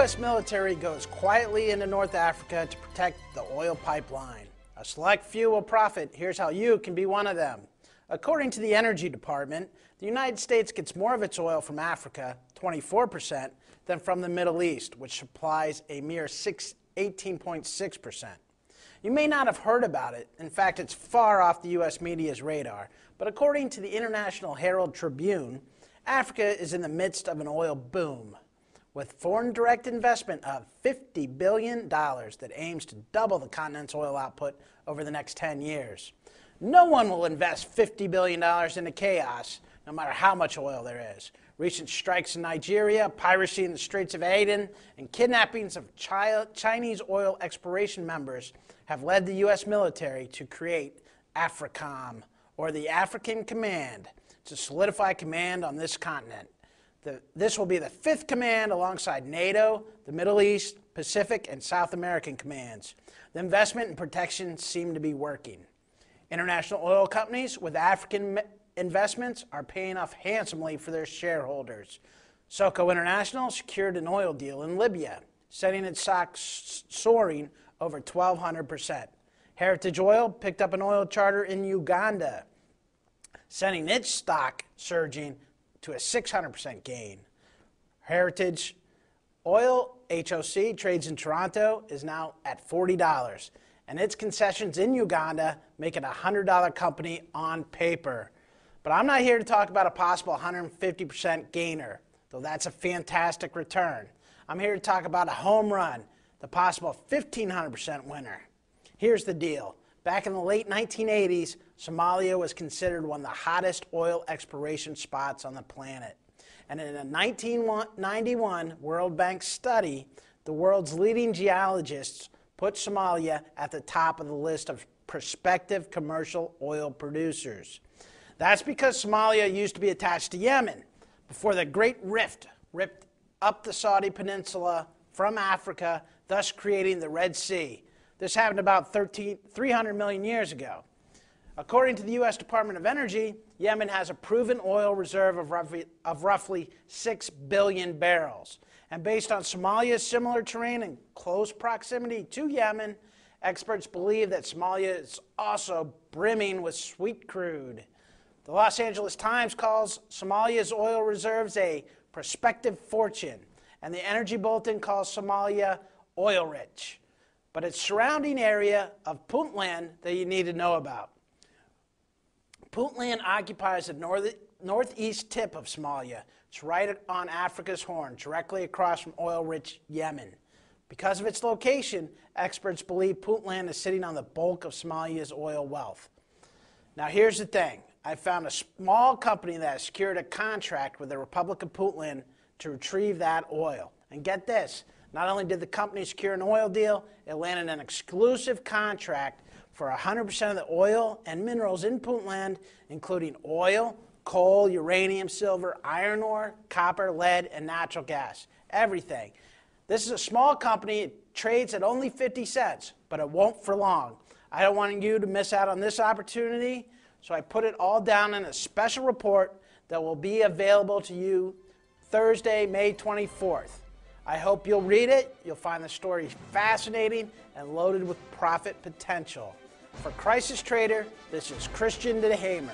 U.S. military goes quietly into North Africa to protect the oil pipeline. A select few will profit. Here's how you can be one of them. According to the Energy Department, the United States gets more of its oil from Africa, 24%, than from the Middle East, which supplies a mere 18.6%. You may not have heard about it. In fact, it's far off the U.S. media's radar. But according to the International Herald Tribune, Africa is in the midst of an oil boom, with foreign direct investment of $50 billion that aims to double the continent's oil output over the next 10 years. No one will invest $50 billion into chaos, no matter how much oil there is. Recent strikes in Nigeria, piracy in the Straits of Aden, and kidnappings of Chinese oil exploration members have led the U.S. military to create AFRICOM, or the African Command, to solidify command on this continent. This will be the fifth command alongside NATO, the Middle East, Pacific, and South American commands. The investment and protection seem to be working. International oil companies with African investments are paying off handsomely for their shareholders. SOCO International secured an oil deal in Libya, setting its stock soaring over 1,200%. Heritage Oil picked up an oil charter in Uganda, sending its stock surging to a 600% gain. Heritage Oil, HOC, trades in Toronto, is now at $40, and its concessions in Uganda make it a $100 company on paper. But I'm not here to talk about a possible 150% gainer, though that's a fantastic return. I'm here to talk about a home run, the possible 1,500% winner. Here's the deal. Back in the late 1980s, Somalia was considered one of the hottest oil exploration spots on the planet. And in a 1991 World Bank study, the world's leading geologists put Somalia at the top of the list of prospective commercial oil producers. That's because Somalia used to be attached to Yemen before the Great Rift ripped up the Saudi peninsula from Africa, thus creating the Red Sea. This happened about 300 million years ago. According to the U.S. Department of Energy, Yemen has a proven oil reserve of roughly 6 billion barrels. And based on Somalia's similar terrain and close proximity to Yemen, experts believe that Somalia is also brimming with sweet crude. The Los Angeles Times calls Somalia's oil reserves a prospective fortune, and the Energy Bulletin calls Somalia oil-rich. But it's surrounding area of Puntland that you need to know about. Puntland occupies the northeast tip of Somalia. It's right on Africa's Horn, directly across from oil-rich Yemen. Because of its location, experts believe Puntland is sitting on the bulk of Somalia's oil wealth. Now here's the thing. I found a small company that has secured a contract with the Republic of Puntland to retrieve that oil. And get this, not only did the company secure an oil deal, it landed an exclusive contract for 100% of the oil and minerals in Puntland, including oil, coal, uranium, silver, iron ore, copper, lead, and natural gas. Everything. This is a small company. It trades at only 50 cents, but it won't for long. I don't want you to miss out on this opportunity, so I put it all down in a special report that will be available to you Thursday, May 24th. I hope you'll read it. You'll find the story fascinating and loaded with profit potential. For Crisis Trader, this is Christian DeHamer.